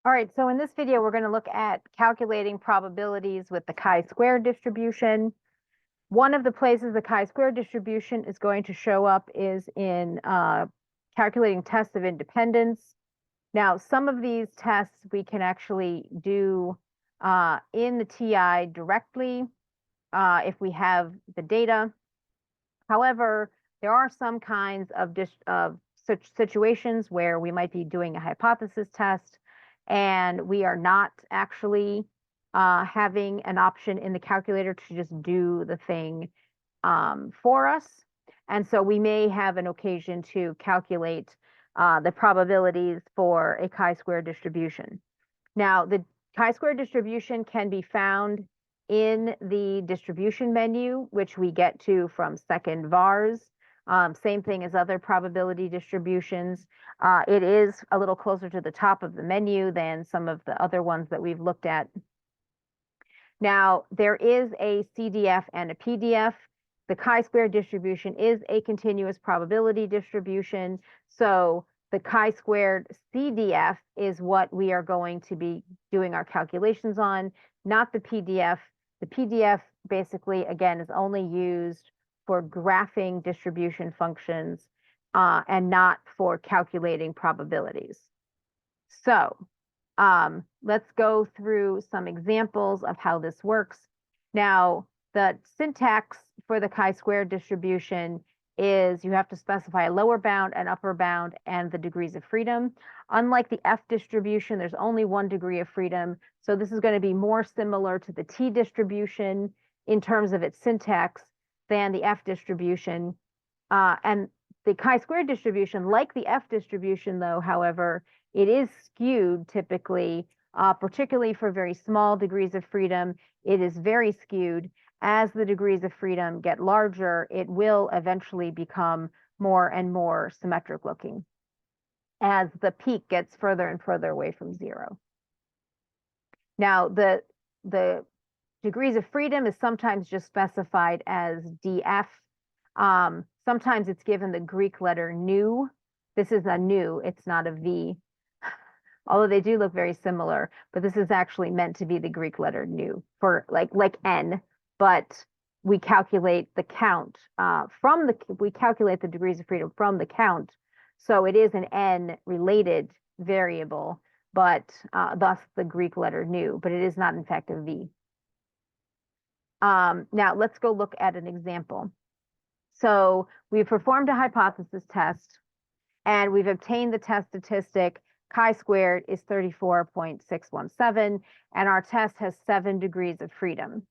All right, so in this video, we're going to look at calculating probabilities with the chi-square distribution. One of the places the chi-square distribution is going to show up is in calculating tests of independence. Now, some of these tests we can actually do in the TI directly if we have the data. However, there are some kinds of such situations where we might be doing a hypothesis test and we are not actually having an option in the calculator to just do the thing for us. And so we may have an occasion to calculate the probabilities for a chi-square distribution. Now, the chi-square distribution can be found in the distribution menu, which we get to from second vars. Same thing as other probability distributions. It is a little closer to the top of the menu than some of the other ones that we've looked at. Now, there is a CDF and a PDF. The chi-square distribution is a continuous probability distribution. So the chi-squared CDF is what we are going to be doing our calculations on, not the PDF. The PDF basically, again, is only used for graphing distribution functions and not for calculating probabilities. So let's go through some examples of how this works. Now, the syntax for the chi-square distribution is you have to specify a lower bound, an upper bound, and the degrees of freedom. Unlike the F distribution, there's only one degree of freedom. So this is going to be more similar to the T distribution in terms of its syntax than the F distribution. And the chi-square distribution, like the F distribution, though, however, it is skewed typically, particularly for very small degrees of freedom. It is very skewed. As the degrees of freedom get larger, it will eventually become more and more symmetric looking as the peak gets further and further away from zero. Now, the degrees of freedom is sometimes just specified as DF. Sometimes it's given the Greek letter nu. This is a nu, it's not a V. Although they do look very similar, but this is actually meant to be the Greek letter nu for like N, but we calculate the count we calculate the degrees of freedom from the count. So it is an N related variable, but thus the Greek letter nu, but it is not in fact a V. Now let's go look at an example. So we've performed a hypothesis test and we've obtained the test statistic chi-squared is 34.617, and our test has 7 degrees of freedom.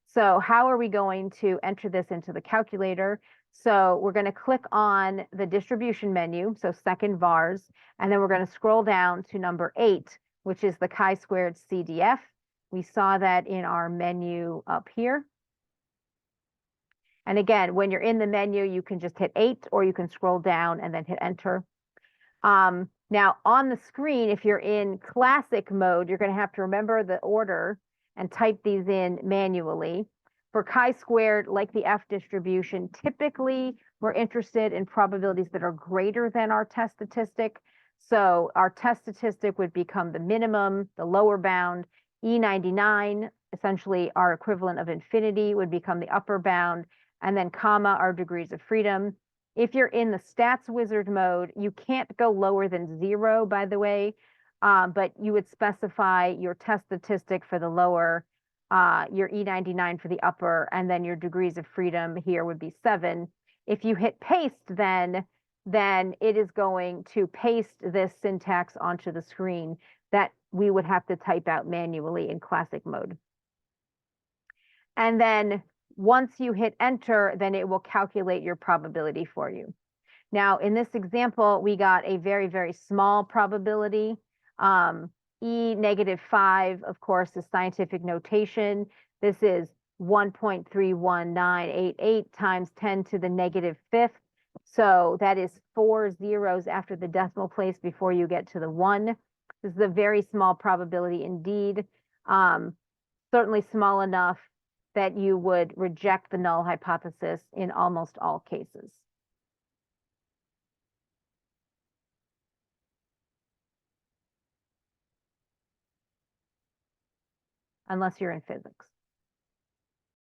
So how are we going to enter this into the calculator? So we're going to click on the distribution menu, so second vars, and then we're going to scroll down to number 8, which is the chi-squared CDF. We saw that in our menu up here. And again, when you're in the menu, you can just hit 8 or you can scroll down and then hit enter. Now on the screen, if you're in classic mode, you're going to have to remember the order and type these in manually. For chi-squared, like the F distribution, typically we're interested in probabilities that are greater than our test statistic. So our test statistic would become the minimum, the lower bound. E99, essentially our equivalent of infinity, would become the upper bound, and then comma, our degrees of freedom. If you're in the stats wizard mode, you can't go lower than 0, by the way, but you would specify your test statistic for the lower, your E99 for the upper, and then your degrees of freedom here would be 7. If you hit paste, then it is going to paste this syntax onto the screen that we would have to type out manually in classic mode. And then once you hit enter, then it will calculate your probability for you. Now, in this example, we got a very, very small probability. E-5, of course, is scientific notation. This is 1.31988 times 10 to the -5th. So that is 4 zeros after the decimal place before you get to the 1. This is a very small probability indeed. Certainly small enough that you would reject the null hypothesis in almost all cases. unless you're in physics.